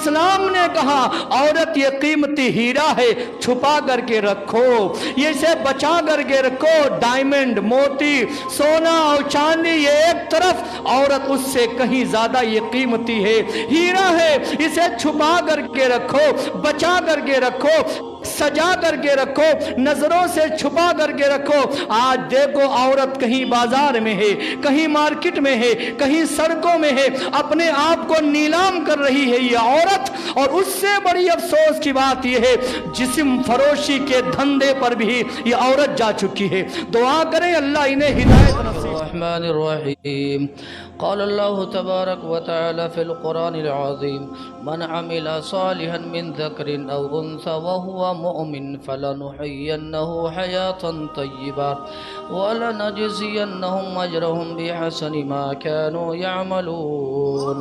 اسلام نے کہا عورت یہ قیمتی ہیرا ہے، چھپا کر کے رکھو، یہ اسے بچا کر کے رکھو۔ ڈائمنڈ، موتی، سونا اور چاندی یہ ایک طرف، عورت اس سے کہیں زیادہ یہ قیمتی ہے، ہیرا ہے، اسے چھپا کر کے رکھو، بچا کر کے رکھو، سجا کر کے رکھو، نظروں سے چھپا کر کے رکھو۔ آج دیکھو عورت کہیں بازار میں ہے، کہیں مارکیٹ میں ہے، کہیں سڑکوں میں ہے، اپنے آپ کو نیلام کر رہی ہے یہ عورت۔ اور اس سے بڑی افسوس کی بات یہ ہے جسم فروشی کے دھندے پر بھی یہ عورت جا چکی ہے۔ دعا کریں اللہ انہیں ہدایت نصیب۔ الرحمن الرحیم قال اللہ تبارک و تعالی فی القرآن العظیم من عمل صالحا من ذکر او انثى وهو مؤمن فلنحيينه حیاتا طیبا ولنجزینهم اجرهم بحسن ما كانوا يعملون۔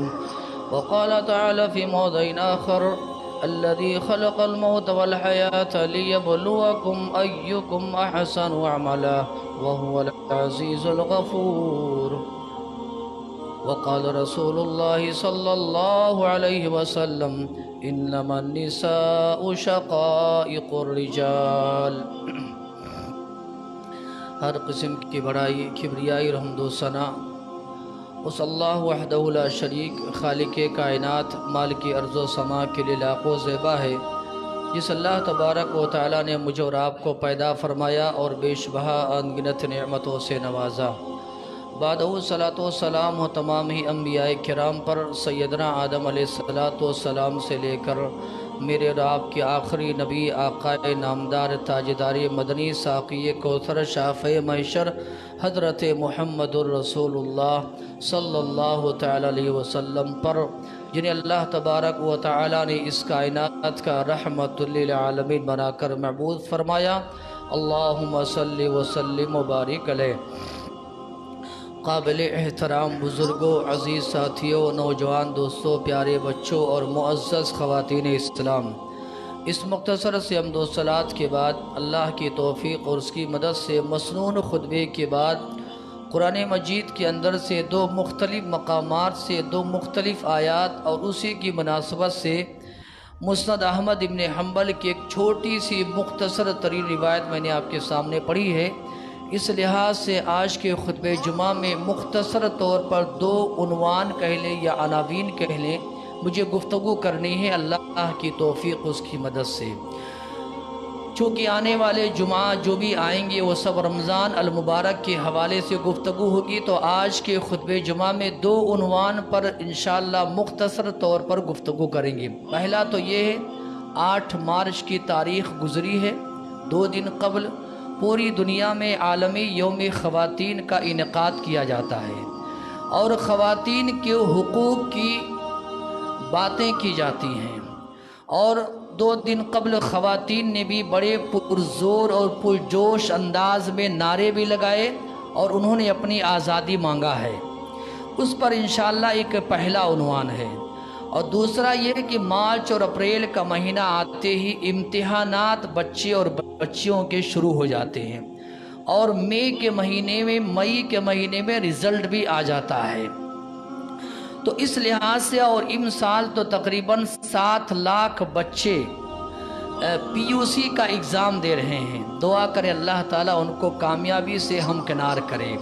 وقال تعالی فی موضع آخر الذي خلق الموت والحياة ليبلوكم أيكم أحسن عملا وهو العزيز الغفور۔ وقال رسول الله صلى الله عليه وسلم إنما النساء شقائق الرجال۔ ہر قسم کی بڑائی، کبریائی، حمد و ثنا اس اللہ وحدہ لا شریک خالق کائنات مالک ارض و سما کے لیے لاکھوں زیبا ہے، جس اللہ تبارک و تعالی نے مجھے اور آپ کو پیدا فرمایا اور بیش بہا انگنت نعمتوں سے نوازا۔ بعد صلاۃ و سلام ہو تمام ہی انبیاء کرام پر، سیدنا آدم علیہ الصلاۃ والسلام سے لے کر میرے اور آپ کے آخری نبی آقا نامدار تاجدار مدنی ساقی کوثر شافع محشر حضرت محمد الرسول اللہ صلی اللہ تعالی علیہ وسلم پر، جنہیں اللہ تبارک و تعالی نے اس کائنات کا رحمت للعالمین بنا کر معبود فرمایا۔ اللہم صلی وسلم وبارک علیہ۔ قابل احترام بزرگوں، عزیز ساتھیوں، نوجوان دوستوں، پیارے بچوں اور معزز خواتین اسلام، اس مختصر سے حمد و صلات کے بعد اللہ کی توفیق اور اس کی مدد سے مسنون خطبے کے بعد قرآن مجید کے اندر سے دو مختلف مقامات سے دو مختلف آیات اور اسی کی مناسبت سے مسند احمد ابن حنبل کی ایک چھوٹی سی مختصر ترین روایت میں نے آپ کے سامنے پڑھی ہے۔ اس لحاظ سے آج کے خطبہ جمعہ میں مختصر طور پر دو عنوان کہہ لیں یا عناوین کہہ لیں مجھے گفتگو کرنی ہے اللہ کی توفیق اس کی مدد سے۔ چونکہ آنے والے جمعہ جو بھی آئیں گے وہ سب رمضان المبارک کے حوالے سے گفتگو ہوگی، تو آج کے خطبہ جمعہ میں دو عنوان پر انشاءاللہ مختصر طور پر گفتگو کریں گے۔ پہلا تو یہ ہے 8 مارچ کی تاریخ گزری ہے، 2 دن قبل پوری دنیا میں عالمی یوم خواتین کا انعقاد کیا جاتا ہے اور خواتین کے حقوق کی باتیں کی جاتی ہیں، اور 2 دن قبل خواتین نے بھی بڑے پرزور اور پرجوش انداز میں نعرے بھی لگائے اور انہوں نے اپنی آزادی مانگا ہے۔ اس پر انشاءاللہ ایک پہلا عنوان ہے، اور دوسرا یہ کہ مارچ اور اپریل کا مہینہ آتے ہی امتحانات بچے اور بچیوں کے شروع ہو جاتے ہیں، اور مئی کے مہینے میں رزلٹ بھی آ جاتا ہے۔ تو اس لحاظ سے اور امسال تو تقریباً 7 لاکھ بچے PUC کا اگزام دے رہے ہیں۔ دعا کرے اللہ تعالیٰ ان کو کامیابی سے ہمکنار کرے۔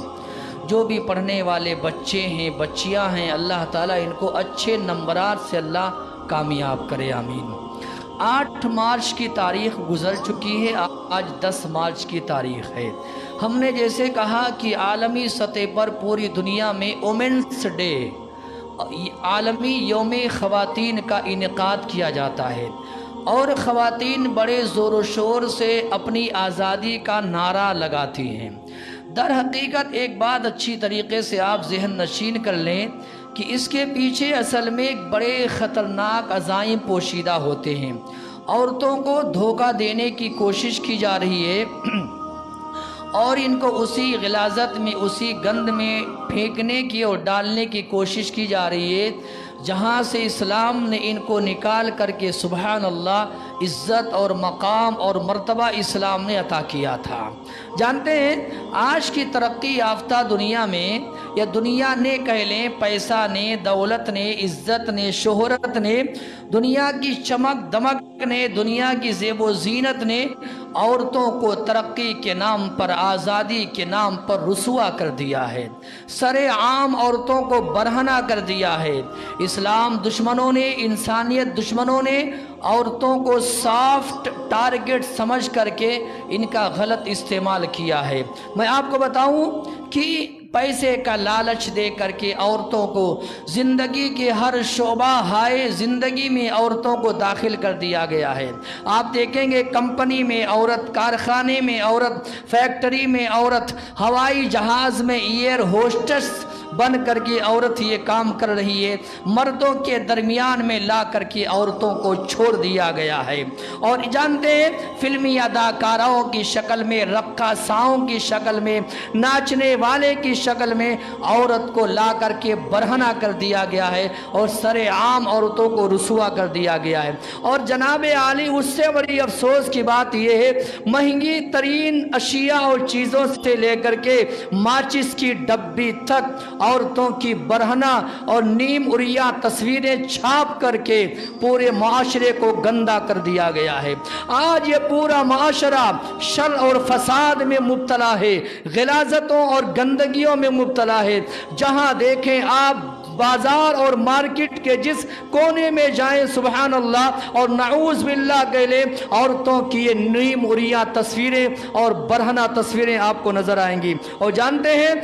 جو بھی پڑھنے والے بچے ہیں، بچیاں ہیں، اللہ تعالیٰ ان کو اچھے نمبرات سے اللہ کامیاب کرے، آمین۔ 8 مارچ کی تاریخ گزر چکی ہے، آج 10 مارچ کی تاریخ ہے۔ ہم نے جیسے کہا کہ عالمی سطح پر پوری دنیا میں وومنس ڈے، عالمی یوم خواتین کا انعقاد کیا جاتا ہے، اور خواتین بڑے زور و شور سے اپنی آزادی کا نعرہ لگاتی ہیں۔ در حقیقت ایک بات اچھی طریقے سے آپ ذہن نشین کر لیں کہ اس کے پیچھے اصل میں ایک بڑے خطرناک عزائم پوشیدہ ہوتے ہیں۔ عورتوں کو دھوکہ دینے کی کوشش کی جا رہی ہے اور ان کو اسی غلاظت میں، اسی گند میں پھینکنے کی اور ڈالنے کی کوشش کی جا رہی ہے جہاں سے اسلام نے ان کو نکال کر کے سبحان اللہ عزت اور مقام اور مرتبہ اسلام نے عطا کیا تھا۔ جانتے ہیں آج کی ترقی یافتہ دنیا میں، یا دنیا نے کہہ لیں، پیسہ نے، دولت نے، عزت نے، شہرت نے، دنیا کی چمک دمک نے، دنیا کی زیب و زینت نے عورتوں کو ترقی کے نام پر، آزادی کے نام پر رسوا کر دیا ہے، سر عام عورتوں کو برہنہ کر دیا ہے۔ اسلام دشمنوں نے، انسانیت دشمنوں نے عورتوں کو سافٹ ٹارگٹ سمجھ کر کے ان کا غلط استعمال کیا ہے۔ میں آپ کو بتاؤں کہ پیسے کا لالچ دے کر کے عورتوں کو زندگی کے ہر شعبہ ہائے زندگی میں عورتوں کو داخل کر دیا گیا ہے۔ آپ دیکھیں گے کمپنی میں عورت، کارخانے میں عورت، فیکٹری میں عورت، ہوائی جہاز میں ایئر ہوسٹس بن کر کے عورت یہ کام کر رہی ہے۔ مردوں کے درمیان میں لا کر کے عورتوں کو چھوڑ دیا گیا ہے۔ اور جانتے ہیں فلمی اداکاراؤں کی شکل میں، رقاصاؤں کی شکل میں، ناچنے والے کی شکل میں عورت کو لا کر کے برہنہ کر دیا گیا ہے اور سر عام عورتوں کو رسوا کر دیا گیا ہے۔ اور جناب عالی اس سے بڑی افسوس کی بات یہ ہے، مہنگی ترین اشیاء اور چیزوں سے لے کر کے ماچس کی ڈبی تک عورتوں کی برہنہ اور نیم عریاں تصویریں چھاپ کر کے پورے معاشرے کو گندا کر دیا گیا ہے۔ آج یہ پورا معاشرہ شر اور فساد میں مبتلا ہے، غلاظتوں اور گندگیوں میں مبتلا ہے۔ جہاں دیکھیں آپ بازار اور مارکیٹ کے جس کونے میں جائیں سبحان اللہ اور نعوذ باللہ کہہ لیں، عورتوں کی یہ نیم عریاں تصویریں اور برہنہ تصویریں آپ کو نظر آئیں گی۔ اور جانتے ہیں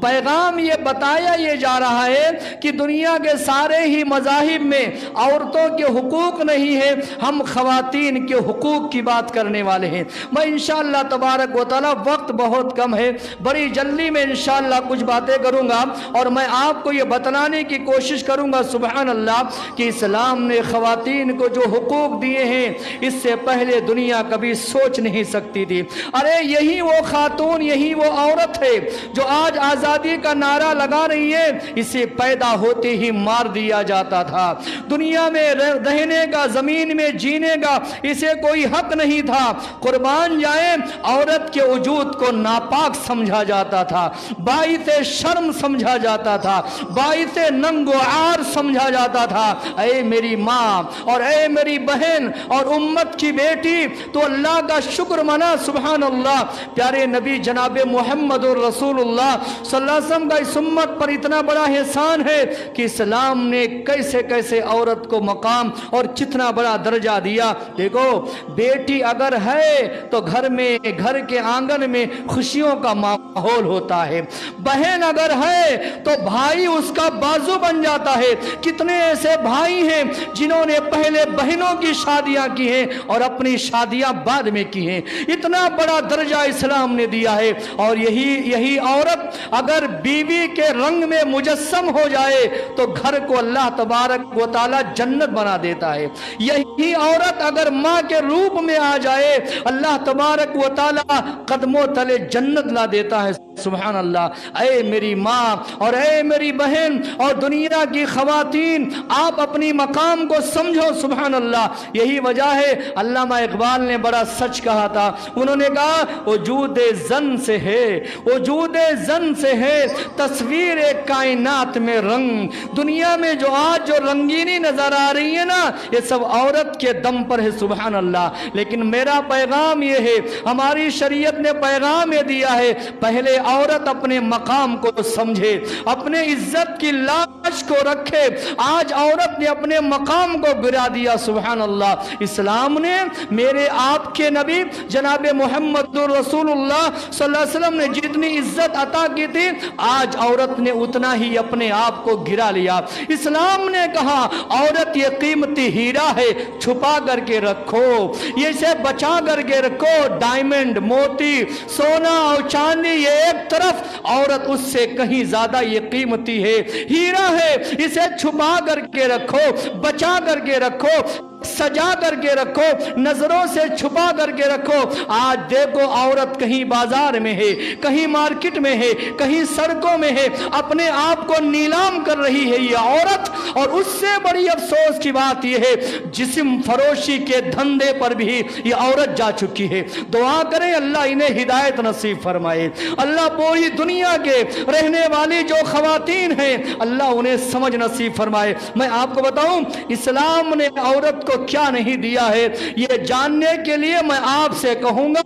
پیغام یہ بتایا یہ جا رہا ہے کہ دنیا کے سارے ہی مذاہب میں عورتوں کے حقوق نہیں ہیں، ہم خواتین کے حقوق کی بات کرنے والے ہیں۔ میں انشاءاللہ تبارک و تعالی، وقت بہت کم ہے، بڑی جلدی میں انشاءاللہ کچھ باتیں کروں گا اور میں آپ کو یہ بتلانے کی کوشش کروں گا سبحان اللہ کہ اسلام نے خواتین کو جو حقوق دیے ہیں اس سے پہلے دنیا کبھی سوچ نہیں سکتی تھی۔ ارے یہی وہ خاتون، یہی وہ عورت ہے جو آج آزادی کا نعرہ لگا رہی ہے، اسے پیدا ہوتے ہی مار دیا جاتا تھا۔ دنیا میں رہنے کا، زمین میں جینے کا اسے کوئی حق نہیں تھا۔ قربان جائیں، عورت کے وجود کو ناپاک سمجھا جاتا تھا، باعث شرم سمجھا جاتا تھا، باعث ننگ و عار سمجھا جاتا تھا۔ اے میری ماں اور اے میری بہن اور امت کی بیٹی، تو اللہ کا شکر منا سبحان اللہ۔ پیارے نبی جناب محمد رسول اللہ صلی اللہ علیہ وسلم کا اس امت پر اتنا بڑا احسان ہے کہ اسلام نے کیسے کیسے عورت کو مقام اور کتنا بڑا درجہ دیا۔ دیکھو بیٹی اگر ہے تو گھر میں، گھر کے آنگن میں خوشیوں کا ماحول ہوتا ہے، بہن اگر ہے تو بھائی اس کا بازو بن جاتا ہے۔ کتنے ایسے بھائی ہیں جنہوں نے پہلے بہنوں کی شادیاں کی ہیں اور اپنی شادیاں بعد میں کی ہیں۔ اتنا بڑا درجہ اسلام نے دیا ہے۔ اور یہی عورت اگر بیوی کے رنگ میں مجسم ہو جائے تو گھر کو اللہ تبارک و تعالی جنت بنا دیتا ہے۔ یہی عورت اگر ماں کے روپ میں آ جائے اللہ تبارک و تعالی قدموں تلے جنت لا دیتا ہے سبحان اللہ۔ اے میری ماں اور اے میری بہن اور دنیا کی خواتین، آپ اپنی مقام کو سمجھو سبحان اللہ۔ یہی وجہ ہے علامہ اقبال نے بڑا سچ کہا تھا، انہوں نے کہا وجود زن سے ہے، وجود زن سے ہے تصویر کائنات میں رنگ۔ دنیا میں جو آج جو رنگینی نظر آ رہی ہے نا، یہ سب عورت کے دم پر ہے سبحان اللہ۔ لیکن میرا پیغام یہ ہے، ہماری شریعت نے پیغام یہ دیا ہے، پہلے عورت اپنے مقام کو سمجھے، اپنے عزت کی لاج کو رکھے۔ آج عورت نے اپنے مقام کو گرا دیا سبحان اللہ۔ اسلام نے، میرے آپ کے نبی جناب محمد رسول اللہ صلی اللہ علیہ وسلم نے جتنی عزت عطا کی تھی، آج عورت نے اتنا ہی اپنے آپ کو گرا لیا۔ اسلام نے کہا عورت یہ قیمتی ہیرا ہے، چھپا کر کے رکھو، اسے بچا کر کے رکھو۔ ڈائمنڈ، موتی، سونا اور چاندی یہ ایک طرف، عورت اس سے کہیں زیادہ یہ قیمتی ہے، ہیرا ہے، اسے چھپا کر کے رکھو، بچا کر کے رکھو۔ सजा करके रखो, नजरों से छुपा करके रखो। आज देखो औरत कहीं बाजार में है, कहीं मार्केट में है, कहीं सड़कों में है, अपने आप को नीलाम कर रही है ये औरत। और उससे बड़ी अफसोस की बात यह है जिस्म फरोशी के धंधे पर भी ये औरत जा चुकी है। दुआ करें अल्लाह इन्हें हिदायत नसीब फरमाए। अल्लाह पूरी दुनिया के रहने वाली जो खवातीन हैं अल्लाह उन्हें समझ नसीब फरमाए। मैं आपको बताऊं इस्लाम ने औरत को क्या नहीं दिया है, ये जानने के लिए मैं आपसे कहूंगा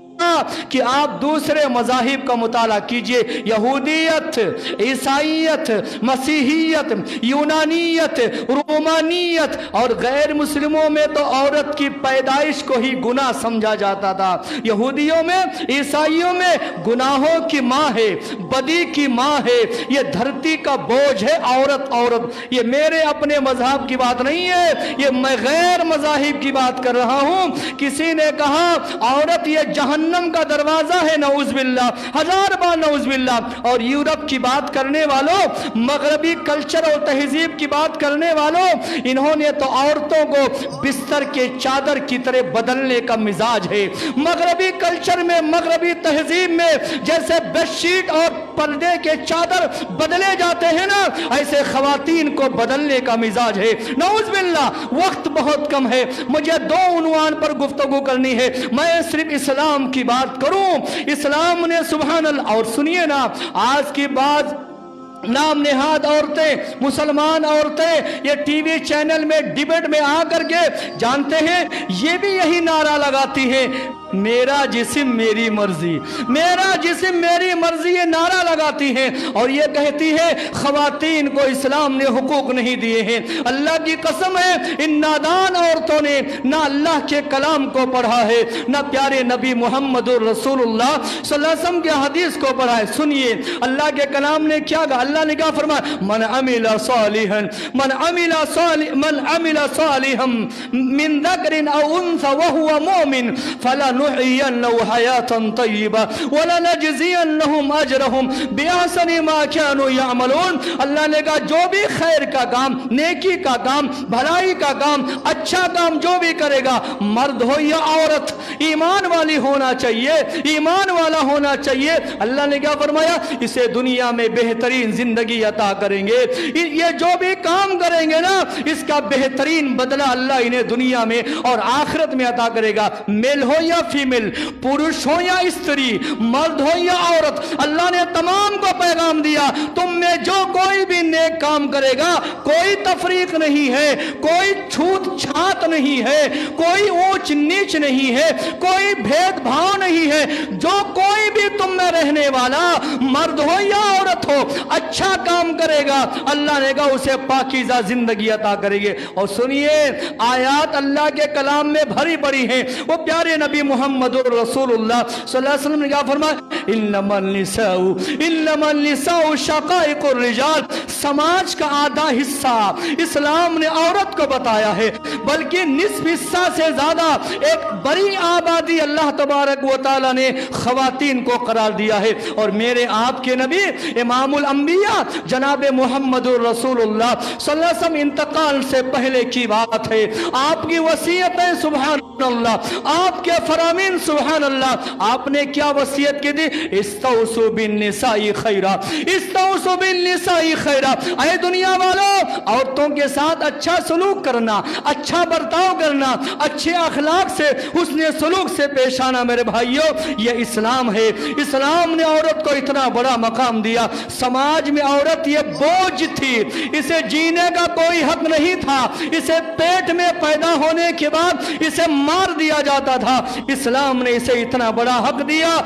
कि आप दूसरे मज़ाहिब का मुताला कीजिए। यहूदियत, ईसाईयत, मसीहियत, यूनानियत, रोमानियत और गैर मुस्लिमों में तो औरत की पैदाइश को ही गुनाह समझा जाता था। यहूदियों में, ईसाइयों में गुनाहों की माँ है, बदी की माँ है, ये धरती का बोझ है औरत। औरत ये मेरे अपने मजहब की बात नहीं है, ये मैं गैर मज़ाहिब की बात कर रहा हूँ। किसी ने कहा औरत ये जहन्नम का दरवाजा है, नऊज़बिल्लाह, हजार बार नऊज़बिल्लाह। और यूरोप की बात करने वालों, मगरबी कल्चर और तहजीब की बात करने वालों, इन्होंने तो औरतों को बिस्तर के चादर की तरह बदलने का मिजाज है। मगरबी कल्चर में, मगरबी तहजीब में जैसे बेडशीट और पर्दे के चादर बदले जाते हैं ना, ऐसे खवातीन को बदलने का मिजाज है। नऊज़बिल्लाह। वक्त बहुत कम है, मुझे दो उन्वान पर गुफ्तगू करनी है। मैं सिर्फ इस्लाम की बात करूं। इस्लाम ने सुभान अल्लाह, और सुनिए ना, आज की बात नाम नेहाद औरतें, मुसलमान औरतें ये टीवी चैनल में डिबेट में आकर के जानते हैं ये भी यही नारा लगाती हैं, मेरा जिस्म मेरी मर्जी, मेरा जिस्म मेरी मर्जी, ये नारा लगाती हैं। और ये कहती है खवातीन को इस्लाम ने हुकूक नहीं दिए हैं। अल्लाह की कसम है इन नादान औरतों ने ना अल्लाह के कलाम को पढ़ा है, ना प्यारे नबी मोहम्मदुर रसूलुल्लाह सल्लल्लाहु अलैहि वसल्लम के हदीस को पढ़ा है। सुनिए अल्लाह के कलाम ने क्या कहा। अल्लाह ने क्या फरमाया, मन अमिला सालिहन, मन अमिला सालिहम मिन ज़करिन औ उन्सा व हुवा मुमिन फलनुहयिन्नहु हयातन तय्यिबा वलनजज़ियन्नहुम अजरहुम बिअहसनि मा कानू यअमलून। अल्लाह ने कहा जो भी खैर का काम, नेकी का काम, भलाई का काम, अच्छा काम जो भी करेगा, मर्द हो या औरत, ईमान वाली होना चाहिए, ईमान वाला होना चाहिए। अल्लाह ने क्या फरमाया, इसे दुनिया में बेहतरीन जिंदगी अता करेंगे। ये जो भी काम करेंगे ना, इसका बेहतरीन बदला अल्लाह इन्हें दुनिया में और आखिरत में अता करेगा। मेल हो या फीमेल, पुरुष हो या स्त्री, मर्द हो या औरत, अल्लाह ने तमाम को पैगाम दिया, तुम में जो कोई भी नेक काम करेगा, कोई तफरीक नहीं है, कोई छूत छात नहीं है, कोई ऊंच नीच नहीं है, कोई भेदभाव नहीं है। जो कोई भी तुम में रहने वाला, मर्द हो या औरत हो, अच्छा काम करेगा, अल्लाह ने कहा उसे पाकीज़ा जिंदगी अता करेंगे। और सुनिए आयात अल्लाह के कलाम में भरी पड़ी हैं। वो प्यारे नबी मोहम्मदुर रसूलुल्लाह सल्लल्लाहु अलैहि वसल्लम ने क्या फरमाया, इन्नमल निसाउ शकाइकुर रिजाल। समाज का आधा हिस्सा इस्लाम ने औरत को बताया है, बल्कि निस्फ हिस्सा से ज्यादा एक बड़ी आबादी अल्लाह तबारक व तआला ने खवातीन को करार दिया है। और मेरे आपके नबी इमामुल अंबिया जनाब मोहम्मदुर रसूलुल्लाह सल्लल्लाहु अलैहि वसल्लम इंतकाल से पहले की बात है, आपकी वसीयतें सुभान अल्लाह, आपके फरामीन सुभान अल्लाह। आपने क्या वसीयत की थी, इस्तौसु बिन निसाई खैरा, इस्तौसु बिन निसाई खैरा। ऐ दुनिया वालों, औरतों के साथ अच्छा सलूक करना, अच्छा बर्ताव करना, अच्छे अखलाक से, हुस्ने सलूक से पेश आना मेरे भाइयों, ये इस्लाम है। इस्लाम ने औरत को इतना बड़ा मकाम दिया। समाज में औरत ये बोझ थी, इसे जीने का कोई हक नहीं था, इसे पेट में पैदा होने के बाद इसे मार दिया जाता था। इस्लाम ने इसे इतना बड़ा हक दिया।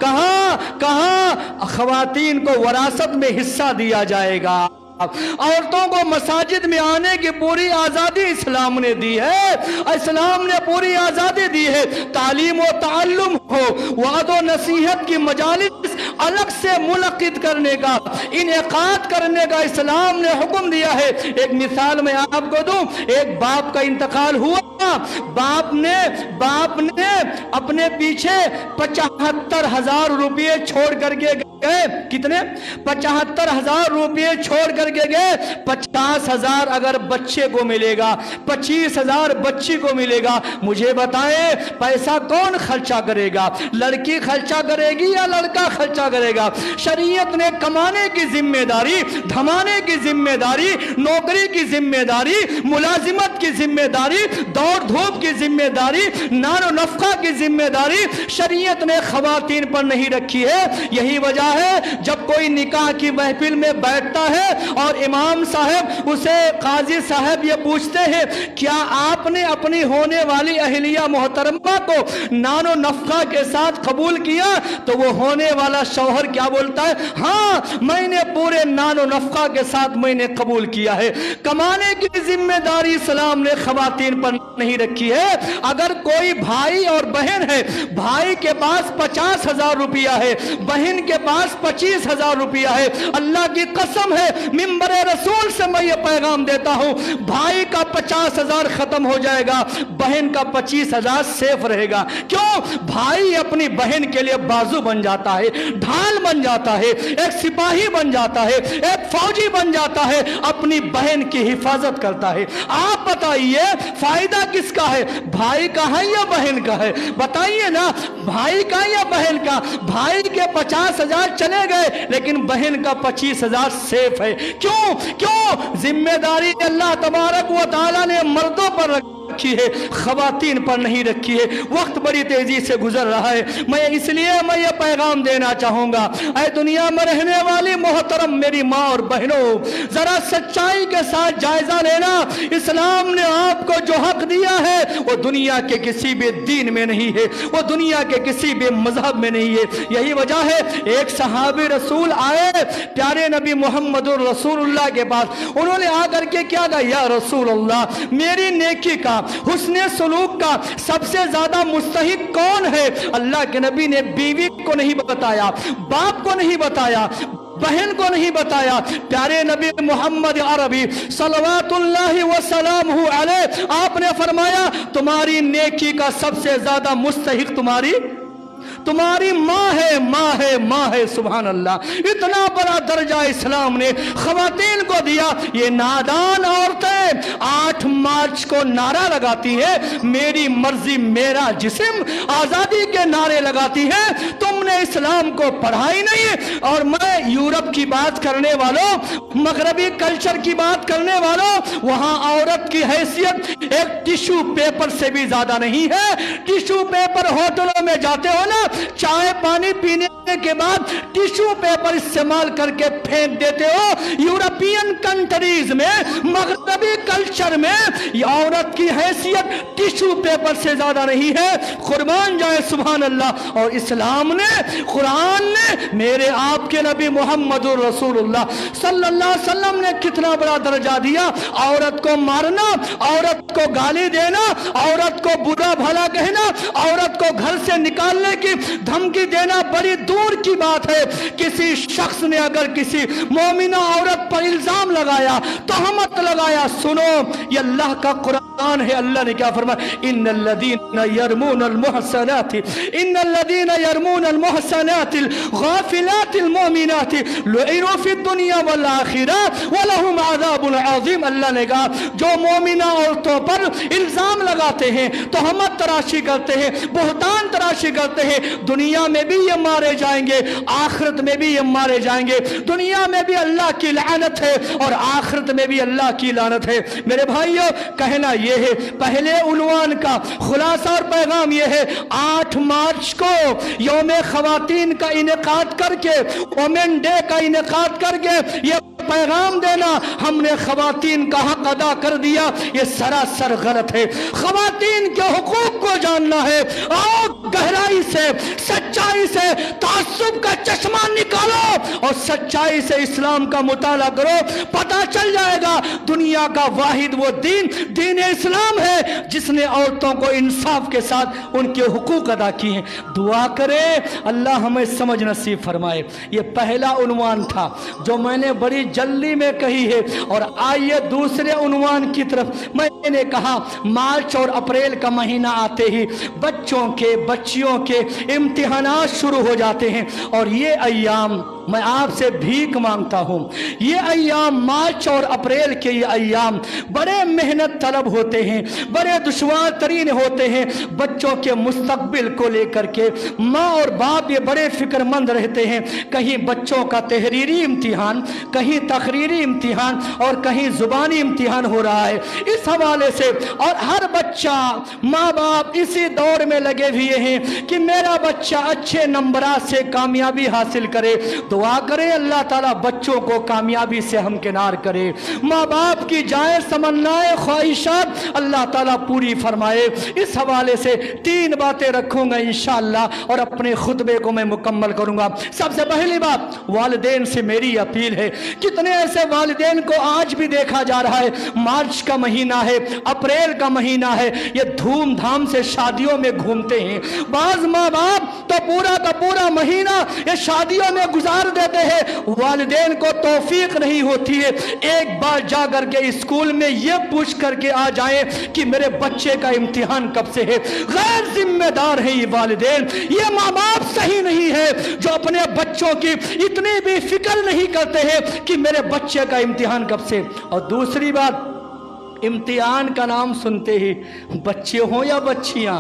कहां खवातीन को वरासत में हिस्सा दिया जाएगा, औरतों को मसाजिद में आने की पूरी आज़ादी इस्लाम ने दी है। इस्लाम ने पूरी आज़ादी दी है। तालीम व ताल्लुम हो, वाद व नसीहत की मजालिस अलग से मुनक़िद करने का, इनेकाद करने का इस्लाम ने हुक्म दिया है। एक मिसाल मैं आपको दूं, एक बाप का इंतकाल हुआ, बाप ने अपने पीछे 75,000 रुपये छोड़ करके गए। कितने? 75,000 रुपये छोड़ करके गए। 50,000 अगर बच्चे को मिलेगा, 25,000 बच्ची को मिलेगा, मुझे बताएं पैसा कौन खर्चा करेगा? लड़की खर्चा करेगी या लड़का खर्चा करेगा? शरीयत ने कमाने की जिम्मेदारी, धमाने की जिम्मेदारी, नौकरी की जिम्मेदारी, मुलाजिमत की जिम्मेदारी, दौड़ धूप की जिम्मेदारी, नानो नफका की जिम्मेदारी शरीयत ने खवातीन पर नहीं रखी है। यही वजह है जब कोई निकाह की महफिल में बैठता है और इमाम साहब उसे काजी साहब ये पूछते हैं, क्या आपने अपनी होने वाली अहलिया मोहतरमा को नानो नफका के साथ कबूल किया? तो वो होने वाला शौहर क्या बोलता है? हाँ, मैंने पूरे नानो नफका के साथ मैंने कबूल किया है। कमाने की जिम्मेदारी इस्लाम ने खवातीन पर नहीं रखी है। अगर कोई भाई और बहन है, भाई के पास 50,000 रुपया है, बहन के पास 25,000 रुपया है, अल्लाह की कसम है, मिंबर रसूल से मैं ये पैगाम देता हूं, भाई का 50,000 खत्म हो जाएगा, बहन का 25,000 सेफ रहेगा। क्यों? भाई अपनी बहन के लिए बाजू बन जाता है, ढाल बन जाता है, एक सिपाही बन जाता है, एक फौजी बन जाता है, अपनी बहन की हिफाजत करता है। आप बताइए फायदा किसका है? भाई का है या बहन का है? बताइए ना, भाई का या बहन का? भाई के 50,000 चले गए लेकिन बहन का 25,000 सेफ है। क्यों? जिम्मेदारी अल्लाह तबारक व तआला ने मर्दों पर रखी है, खवातीन पर नहीं रखी है। वक्त बड़ी तेजी से गुजर रहा है, मैं ये पैगाम देना चाहूंगा, ऐ दुनिया में रहने वाली मोहतरम मेरी माँ और बहनों, जरा सच्चाई के साथ जायजा लेना। इस्लाम ने आपको जो हक दिया है वो दुनिया के किसी भी दीन में नहीं है, वो दुनिया के किसी भी मजहब में नहीं है। यही वजह है एक सहाबी रसूल आए प्यारे नबी मोहम्मद रसूलुल्लाह के पास, उन्होंने आकर के क्या कहा? या रसूलुल्लाह, मेरी नेकी का, हुस्ने सलूक का सबसे ज्यादा मुस्तहिक कौन है? अल्लाह के नबी ने बीवी को नहीं बताया, बाप को नहीं बताया, बहन को नहीं बताया। प्यारे नबी मोहम्मद अरबी सल्लल्लाहु वसल्लम अलैहि आपने फरमाया, तुम्हारी नेकी का सबसे ज्यादा मुस्तहिक तुम्हारी माँ है। सुभान अल्लाह, इतना बड़ा दर्जा इस्लाम ने खवातीन को दिया। ये नादान औरतें 8 मार्च को नारा लगाती है, मेरी मर्जी मेरा जिस्म, आजादी के नारे लगाती है। तुमने इस्लाम को पढ़ा ही नहीं। और मैं यूरोप की बात करने वालों, मगरबी कल्चर की बात करने वालों, वहां औरत की हैसियत एक टिश्यू पेपर से भी ज्यादा नहीं है। टिश्यू पेपर होटलों में जाते हो ना, चाय पानी पीने के बाद टिश्यू पेपर इस्तेमाल करके फेंक देते हो। यूरोपियन कंट्रीज में, मगरबी कल्चर में ये औरत की हैसियत टिश्यू पेपर से ज्यादा नहीं है। कुर्बान जाए सुभान अल्लाह। और इस्लाम ने, कुरान ने, मेरे आपके नबी मोहम्मद रसूलुल्लाह सल्लल्लाहु अलैहि वसल्लम ने कितना बड़ा दर्जा दिया। औरत को मारना, औरत को गाली देना, औरत को बुरा भला कहना, औरत को घर से निकालने की धमकी देना बड़ी दूर की बात है। किसी शख्स ने अगर किसी मोमिना औरत पर इल्जाम लगाया, तहमत लगाया, सुनो ये अल्लाह का कुरान है। अल्लाह ने क्या फरमाया? इन्नल्लज़ीना यरमूनल मुहसनाति, इन्नल्लज़ीना यरमूनल मुहसनातिल गाफिलातिल मुमिनाति लुइनु फिद दुनिया वल आखिरा व लहुम अज़ाबुन अज़ीम। अल्लाह ने कहा जो मोमिना औरतों पर इल्जाम लगाते हैं, तहमत तराशी करते हैं, बुहतान तराशी करते हैं, दुनिया में भी ये मारे जाएंगे, आखिरत में भी ये मारे जाएंगे। दुनिया में भी अल्लाह की लानत है और आखिरत में भी अल्लाह की लानत है। मेरे भाइयों, कहना ये है, पहले उन्वान का खुलासा और पैगाम ये है, 8 मार्च को यौम खवातीन का इनेकाद करके, वोमेन डे का इनेकाद करके ये पैगाम देना हमने खवातीन का हक अदा कर दिया, ये सरासर गलत है। खवातीन के हुकूक को जानना है। आओ गहराई से, सच्चाई से तासुब का चश्मा निकालो और सच्चाई से इस्लाम का मुताला करो, पता चल जाएगा दुनिया का वाहिद वो दीन दीन इस्लाम है जिसने औरतों को इंसाफ के साथ उनके हुकूक अदा किए हैं। दुआ करें अल्लाह हमें समझ नसीब फरमाए। ये पहला उन्वान था जो मैंने बड़ी जल्दी में कही है। और आइए दूसरे उन्वान की तरफ। मैंने कहा मार्च और अप्रैल का महीना आते ही बच्चियों के इम्तिहानात शुरू हो जाते हैं। और ये अय्याम मैं आपसे भीख मांगता हूँ, ये अय्याम मार्च और अप्रैल के ये अय्याम बड़े मेहनत तलब होते हैं, बड़े दुश्वार तरीन होते हैं। बच्चों के मुस्तकबिल को लेकर के माँ और बाप ये बड़े फिक्रमंद रहते हैं। कहीं बच्चों का तहरीरी इम्तिहान, कहीं तकरीरी इम्तिहान और कहीं ज़ुबानी इम्तिहान हो रहा है। इस हवाले से और हर बच्चा, माँ बाप इसी दौर में लगे हुए हैं कि मेरा बच्चा अच्छे नंबरात से कामयाबी हासिल करे। दुआ करें अल्लाह ताला बच्चों को कामयाबी से हमकिनार करे। माँ बाप की जायज़ तमन्नाएं ख्वाहिशात अल्लाह ताला पूरी फरमाए। इस हवाले से 3 बातें रखूंगा इंशाअल्लाह और अपने खुतबे को मैं मुकम्मल करूंगा। सबसे पहली बात, वालिदैन से मेरी अपील है। कितने ऐसे वालिदैन को आज भी देखा जा रहा है, मार्च का महीना है, अप्रैल का महीना है, ये धूमधाम से शादियों में घूमते हैं। बाज माँ बाप तो पूरा का पूरा महीना ये शादियों में गुजार देते हैं। वालिदैन को तौफीक नहीं होती है एक बार जा करके स्कूल में ये पूछ करके आ जाए कि मेरे बच्चे का इम्तिहान कब से है। गैर जिम्मेदार है ये वालिदैन, ये माँ बाप सही नहीं है जो अपने बच्चों की इतनी भी फिक्र नहीं करते हैं कि मेरे बच्चे का इम्तिहान कब से। और दूसरी बात, इम्तिहान का नाम सुनते ही बच्चे हों या बच्चियां,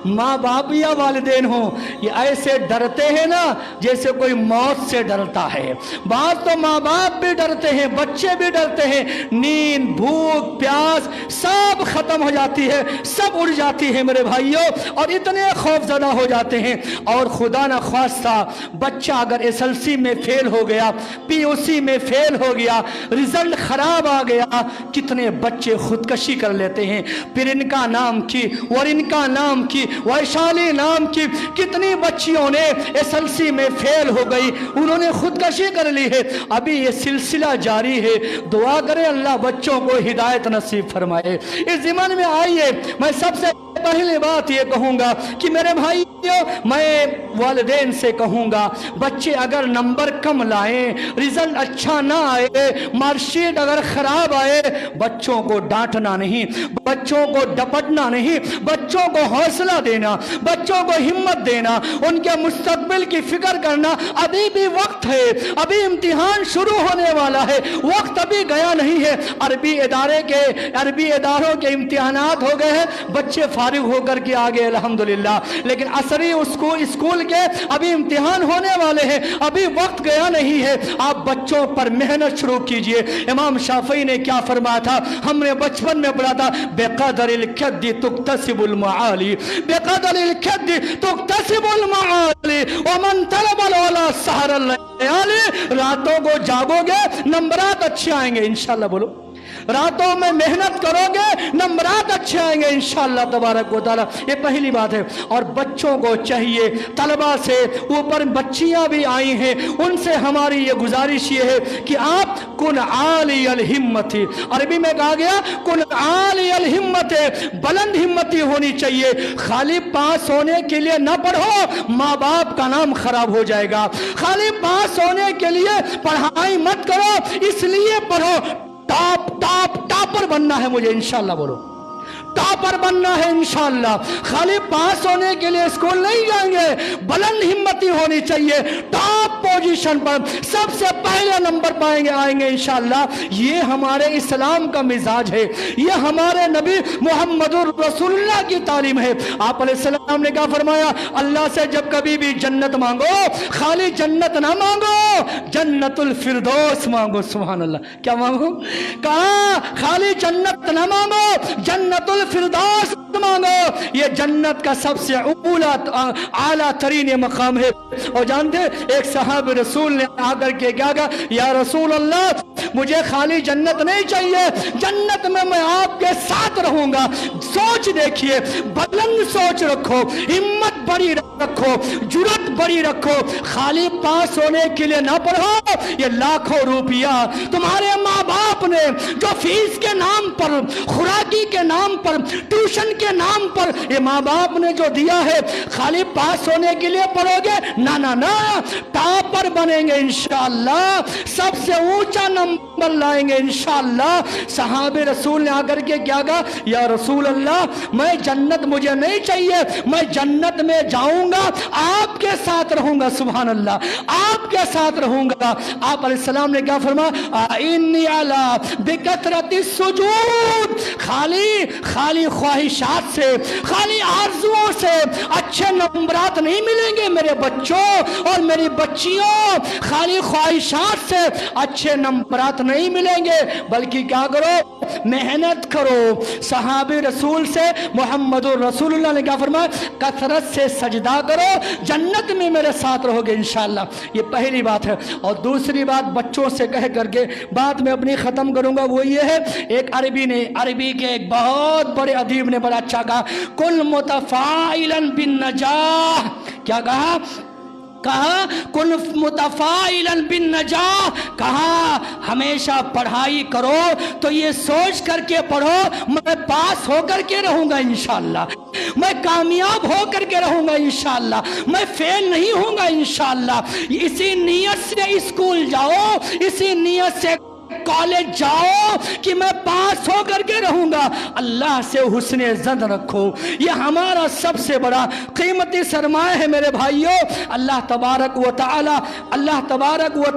माँ बाप या वालिदैन हों, ये ऐसे डरते हैं ना जैसे कोई मौत से डरता है। बात तो माँ बाप भी डरते हैं, बच्चे भी डरते हैं। नींद, भूख, प्यास सब खत्म हो जाती है, सब उड़ जाती है मेरे भाइयों, और इतने खौफजदा हो जाते हैं। और खुदा न ख्वास्ता बच्चा अगर SLC में फेल हो गया, PUC में फेल हो गया, रिजल्ट खराब आ गया, कितने बच्चे खुदकशी कर लेते हैं। फिर इनका नाम की और इनका नाम की, वैशाली नाम की कितनी बच्चियों ने SLC में फेल हो गई, उन्होंने खुदकशी कर ली है। अभी ये सिलसिला जारी है। दुआ करें अल्लाह बच्चों को हिदायत नसीब फरमाए। इस ज़माने में आइए, मैं सबसे पहली बात ये कहूँगा कि मेरे भाइयों, मैं वालिदैन से कहूँगा बच्चे अगर नंबर कम लाएं, रिजल्ट अच्छा ना आए, मार्कशीट अगर खराब आए, बच्चों को डांटना नहीं, बच्चों को डपटना नहीं, बच्चों को हौसला देना, बच्चों को हिम्मत देना, उनके मुस्तकबिल की फिक्र करना। अभी भी वक्त है, अभी इम्तिहान शुरू होने वाला है, वक्त अभी गया नहीं है। अरबी इदारों के इम्तिहानात हो गए हैं, बच्चे फारिग होकर के आ गए अल्हम्दुलिल्लाह। लेकिन असरी स्कूल के अभी इम्तिहान होने वाले हैं, अभी वक्त गया नहीं है। आप बच्चों पर मेहनत शुरू कीजिए। इमाम शाफी ने क्या फरमाया था, हमने बचपन में पढ़ा था, बेक़दरिल खद्दी तुक्तसिबुल मआली, बेक़दरिल खद्दी तुक्तसिबुल मआली व मन तलबल वला सहरल लयाली। रातों को जागोगे नंबरात अच्छे आएंगे इंशाअल्लाह। बोलो, रातों में मेहनत करोगे नंबरात अच्छे आएंगे इंशाअल्लाह तबारक व तआला। ये पहली बात है। और बच्चों को चाहिए, तलबा से ऊपर बच्चियां भी आई हैं, उनसे हमारी ये गुजारिश ये है कि आप कुन आली अल हिम्मती, अरबी में कहा गया कुन आली अल हिम्मत, बुलंद हिम्मती होनी चाहिए। खाली पास होने के लिए ना पढ़ो, माँ बाप का नाम खराब हो जाएगा। खाली पास होने के लिए पढ़ाई मत करो, इसलिए पढ़ो। टॉपर बनना है मुझे इंशाअल्लाह। बोलो, टॉपर बनना है इंशाअल्लाह। खाली पास होने के लिए स्कूल नहीं जाएंगे, बुलंद हिम्मती होनी चाहिए। टॉप पोजीशन पर सबसे पहले नंबर पाएंगे, आएंगे इंशाअल्लाह। ये हमारे इस्लाम का मिजाज है, ये हमारे नबी मुहम्मदुर रसूलुल्लाह की तालीम है। आप अलैहिस्सलाम ने क्या फरमाया, अल्लाह से जब कभी भी जन्नत मांगो, खाली जन्नत ना मांगो, जन्नतुल फिरदौस मांगो। सुभान अल्लाह। क्या मांगो? कहा खाली जन्नत ना मांगो, जन्नतुल फिरदौस मांगो। ये जन्नत का सबसे आला तरीन मकाम है। और जानते एक साहब साहब रसूल ने आकर के क्या कहा, या रसूल अल्लाह मुझे खाली जन्नत नहीं चाहिए, जन्नत में मैं आपके साथ रहूंगा। सोच देखिए, बुलंद सोच रखो, हिम्मत बड़ी रखो, जुर्रत बड़ी रखो। खाली पास होने के लिए ना पढ़ो, ये लाखों रुपया तुम्हारे माँ बाप ने जो फीस के नाम पर, खुराकी के नाम पर, ट्यूशन के नाम पर ये माँ बाप ने जो दिया है, खाली पास होने के लिए पढ़ोगे? ना ना ना, टॉपर बनेंगे इंशाअल्लाह, सबसे ऊंचा नंबर लाएंगे इंशाअल्लाह। सहाबे रसूल ने आकर के क्या कहा, या रसूल अल्लाह मैं जन्नत मुझे नहीं चाहिए, मैं जन्नत में जाऊंगा, आपके साथ रहूंगा। सुभान अल्लाह, आपके साथ रहूंगा। आप अलैहिस्सलाम ने क्या फरमाया, इन्नी अला बिकतरति सुजूद, खाली ख्वाहिशात से, खाली आरजुओं से अच्छे नंबरात नहीं मिलेंगे मेरे बच्चों और मेरी बच्चियों, खाली ख्वाहिशात से अच्छे नंबरात नहीं मिलेंगे, बल्कि क्या करो, मेहनत करो। सहाबी रसूल से मोहम्मदुर रसूलुल्लाह ने क्या फरमाया, कसरत से सजदा करो, जन्नत में मेरे साथ रहोगे इंशाअल्लाह। ये पहली बात है। और दूसरी बात बच्चों से कह करके बात में अपनी ख़त्म करूंगा, वो ये है, एक अरबी के एक बहुत बड़े अदीब ने बड़ा अच्छा कहा, कुल मुतफाइलन बिन नजाह, क्या कहा, कुल मुतफाइलन बिन नजाह, कहा हमेशा पढ़ाई करो तो ये सोच करके पढ़ो मैं पास होकर के रहूंगा इंशाअल्लाह, मैं कामयाब होकर के रहूंगा इंशाअल्लाह, मैं फेल नहीं होऊंगा इंशाअल्लाह। इसी नियत से स्कूल जाओ, इसी नियत से कॉलेज जाओ कि मैं पास होकर के रहूंगा। अल्लाह से हुस्ने ज़न रखो, ये हमारा सबसे बड़ा कीमती सरमाया है मेरे भाइयों। अल्लाह तबारक व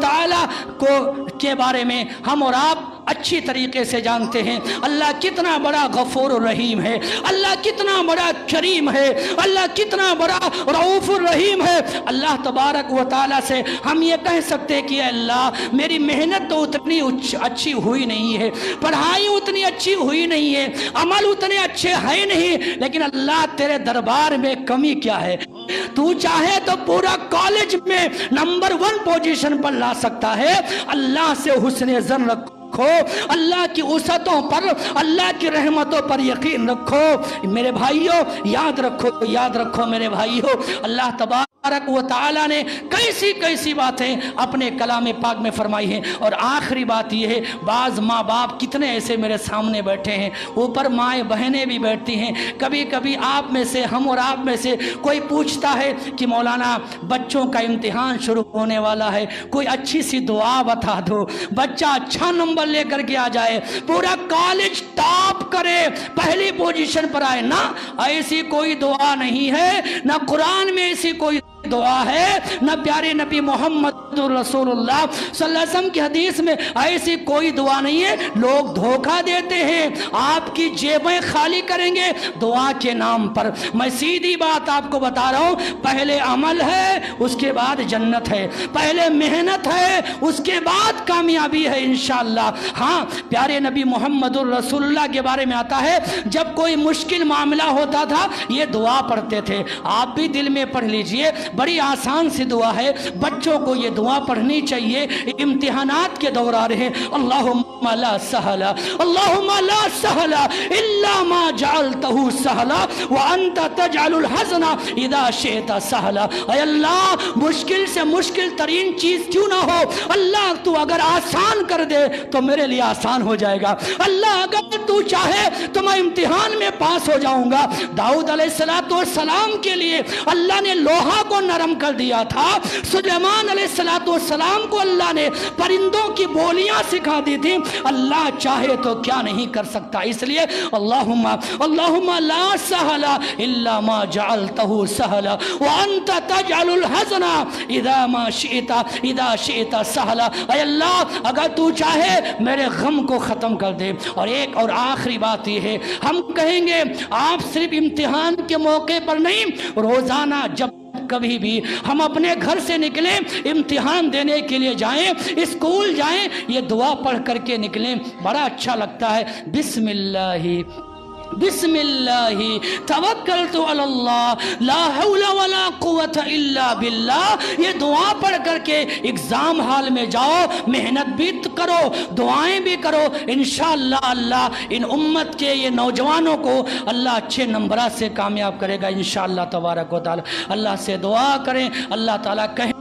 तआला को के बारे में हम और आप अच्छी तरीके से जानते हैं। अल्लाह कितना बड़ा गफूर रहीम है, अल्लाह कितना बड़ा करीम है, अल्लाह कितना बड़ा रऊफुर रहीम है। अल्लाह तबारक व तआला से हम ये कह सकते हैं कि अल्लाह मेरी मेहनत तो उतनी अच्छी हुई नहीं है, पढ़ाई उतनी अच्छी हुई नहीं है, अमल उतने अच्छे है नहीं, लेकिन अल्लाह तेरे दरबार में कमी क्या है, तू चाहे तो पूरा कॉलेज में नंबर 1 पोजीशन पर ला सकता है। अल्लाह से हुस्ने ज़न रखो, अल्लाह की उसतों पर, अल्लाह की रहमतों पर यकीन रखो मेरे भाइयों। याद रखो मेरे भाइयों, अल्लाह तबारक व तआला ने कैसी कैसी बातें अपने कलाम पाक में फरमाई हैं। और आखिरी बात यह है, बाज़ माँ बाप कितने ऐसे मेरे सामने बैठे हैं, ऊपर माएँ बहनें भी बैठती हैं। कभी कभी आप में से, हम और आप में से कोई पूछता है कि मौलाना बच्चों का इम्तिहान शुरू होने वाला है, कोई अच्छी सी दुआ बता दो, बच्चा अच्छा नंबर लेकर के आ जाए, पूरा कॉलेज टॉप करे, पहली पोजीशन पर आए। ना, ऐसी कोई दुआ नहीं है, ना कुरान में ऐसी कोई दुआ है, ना प्यारे नबी मोहम्मद रसूलुल्लाह सल्लल्लाहु अलैहि वसल्लम की हदीस में ऐसी कोई दुआ नहीं है। लोग धोखा देते हैं, आपकी जेबें खाली करेंगे दुआ के नाम पर। मैं सीधी बात आपको बता रहा हूँ, पहले अमल है उसके बाद जन्नत है, पहले मेहनत है उसके बाद कामयाबी है इंशाअल्लाह। हाँ, प्यारे नबी मोहम्मद रसूलुल्लाह के बारे में आता है, जब कोई मुश्किल मामला होता था ये दुआ पढ़ते थे। आप भी दिल में पढ़ लीजिए, बड़ी आसान सी दुआ है, बच्चों को ये दुआ पढ़नी चाहिए। इम्तिहानात के दौर आ रहे हैं, अल्लाहुम्मा ला सहला, अल्लाहुम्मा ला सहला इल्ला मा जअलतहु सहला व अंत तजअलुल हज़ना इदा शिअता सहला। ऐ अल्लाह, मुश्किल से मुश्किल तरीन चीज क्यों ना हो, अल्लाह तू अगर आसान कर दे तो मेरे लिए आसान हो जाएगा। अल्लाह अगर तू चाहे तो मैं इम्तिहान में पास हो जाऊंगा। दाऊद अलैहिस्सलाम के लिए अल्लाह ने लोहा को नरम कर दिया था, सुलेमान अलैहिस्सलाम को अल्लाह ने परिंदों की बोलियां सिखा दी थी। अल्लाह चाहे तो क्या नहीं कर सकता। इसलिए अल्लाहुम्मा ला सहला इल्ला मा जअलतहु सहला व अंत तजअलुल हज़ना इदा शिअता सहला। ऐ अल्लाह, अगर तू चाहे मेरे गम को खत्म कर दे। और एक और आखिरी बात यह है, हम कहेंगे आप सिर्फ इम्तिहान के मौके पर नहीं, रोजाना जब कभी भी हम अपने घर से निकलें, इम्तिहान देने के लिए जाएं, स्कूल जाएं, ये दुआ पढ़ करके निकलें, बड़ा अच्छा लगता है। बिस्मिल्लाहि बिस्मिल्लाहि तवक्कलतु अलल्लाह ला हौला वला कुव्वता इल्ला बिल्लाह। ये दुआ पढ़ करके एग्ज़ाम हॉल में जाओ, मेहनत भी करो, दुआएं भी करो, इंशाअल्लाह अल्लाह इन उम्मत के ये नौजवानों को अल्लाह अच्छे नंबरात से कामयाब करेगा इंशाअल्लाह तबारक व तआला। अल्लाह से दुआ करें, अल्लाह ताला कहे